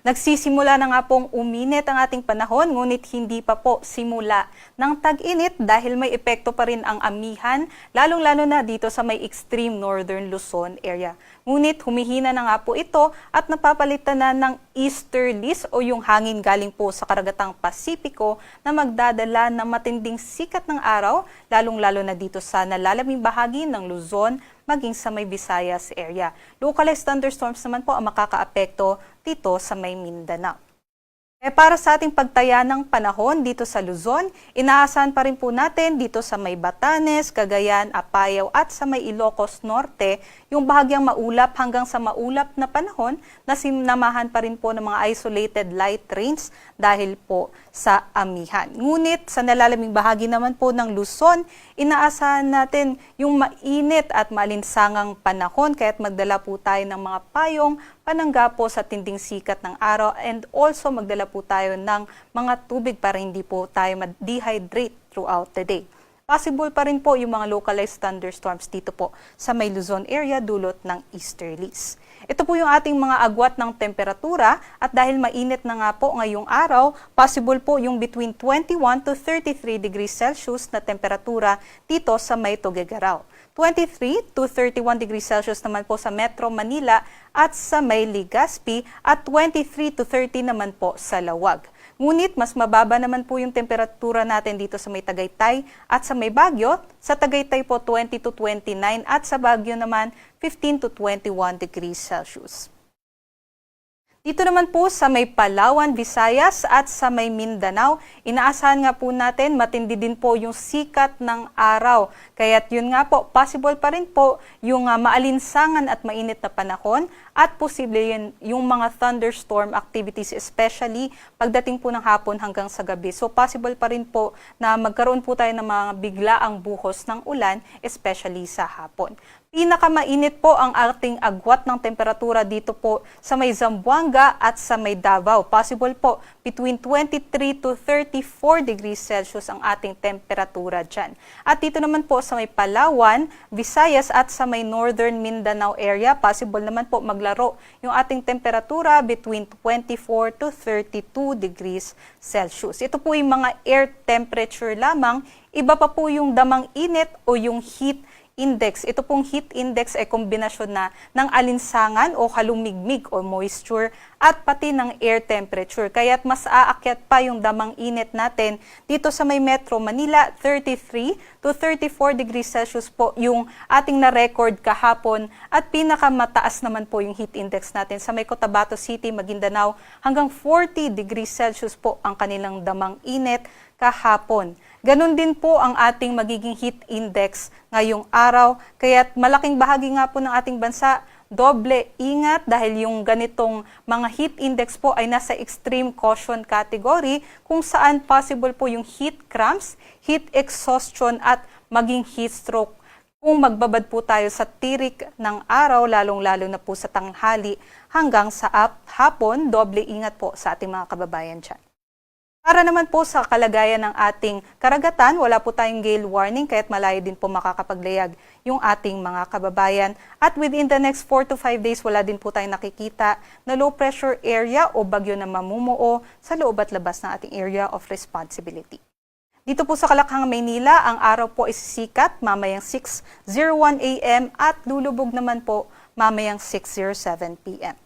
Nagsisimula na nga pong uminit ang ating panahon, ngunit hindi pa po simula ng tag-init dahil may epekto pa rin ang amihan, lalong-lalo na dito sa may extreme northern Luzon area. Ngunit humihina na nga po ito at napapalitan na ng easterlies o yung hangin galing po sa karagatang Pasipiko na magdadala ng matinding sikat ng araw, lalong-lalo na dito sa nalalaming bahagi ng Luzon, maging sa may Visayas area. Localized thunderstorms naman po ang makakaapekto dito sa may Mindanao. Para sa ating pagtaya ng panahon dito sa Luzon, inaasahan pa rin po natin dito sa may Batanes, Cagayan, Apayao at sa may Ilocos Norte, yung bahagyang maulap hanggang sa maulap na panahon na sinamahan pa rin po ng mga isolated light rains dahil po sa amihan. Ngunit sa nalalaming bahagi naman po ng Luzon, inaasahan natin yung mainit at malinsangang panahon kaya't magdala po tayo ng mga payong panangga po sa tinding sikat ng araw and also magdala po tayo ng mga tubig para hindi po tayo ma-dehydrate throughout the day. Possible pa rin po yung mga localized thunderstorms dito po sa may Luzon area dulot ng easterlies. Ito po yung ating mga agwat ng temperatura at dahil mainit na nga po ngayong araw, possible po yung between 21 to 33 degrees Celsius na temperatura dito sa may Tuguegarao. 23 to 31 degrees Celsius naman po sa Metro Manila at sa may Legazpi at 23 to 30 naman po sa Lawag. Ngunit mas mababa naman po yung temperatura natin dito sa may Tagaytay at sa may Baguio. Sa Tagaytay po 20 to 29 at sa Baguio naman 15 to 21 degrees Celsius. Dito naman po sa may Palawan, Visayas at sa may Mindanao, inaasahan nga po natin matindi din po yung sikat ng araw. Kaya't yun nga po, possible pa rin po yung maalinsangan at mainit na panahon at posible yun yung mga thunderstorm activities, especially pagdating po ng hapon hanggang sa gabi. So possible pa rin po na magkaroon po tayo ng mga biglaang buhos ng ulan, especially sa hapon. Pinakamainit po ang ating agwat ng temperatura dito po sa may Zamboanga at sa may Davao. Possible po between 23 to 34 degrees Celsius ang ating temperatura dyan. At dito naman po sa may Palawan, Visayas at sa may Northern Mindanao area, possible naman po maglaro yung ating temperatura between 24 to 32 degrees Celsius. Ito po yung mga air temperature lamang, iba pa po yung damang init o yung heat index. Ito pong heat index ay kombinasyon na ng alinsangan o halumigmig o moisture at pati ng air temperature. Kaya't mas aakyat pa yung damang init natin dito sa may Metro Manila, 33 to 34 degrees Celsius po yung ating na-record kahapon at pinakamataas naman po yung heat index natin sa may Cotabato City, Maguindanao hanggang 40 degrees Celsius po ang kanilang damang init kahapon. Ganon din po ang ating magiging heat index ngayong araw, kaya't malaking bahagi nga po ng ating bansa, doble ingat dahil yung ganitong mga heat index po ay nasa extreme caution category kung saan possible po yung heat cramps, heat exhaustion at maging heat stroke. Kung magbabad po tayo sa tirik ng araw, lalong-lalo na po sa tanghali hanggang sa hapon, doble ingat po sa ating mga kababayan dyan. Para naman po sa kalagayan ng ating karagatan, wala po tayong gale warning kaya't malayo din po makakapaglayag yung ating mga kababayan. At within the next 4 to 5 days, wala din po tayong nakikita na low pressure area o bagyo na mamumuo sa loob at labas ng ating area of responsibility. Dito po sa Kalakhang, Maynila, ang araw po ay sisikat mamayang 6:01 AM at lulubog naman po mamayang 6:07 PM.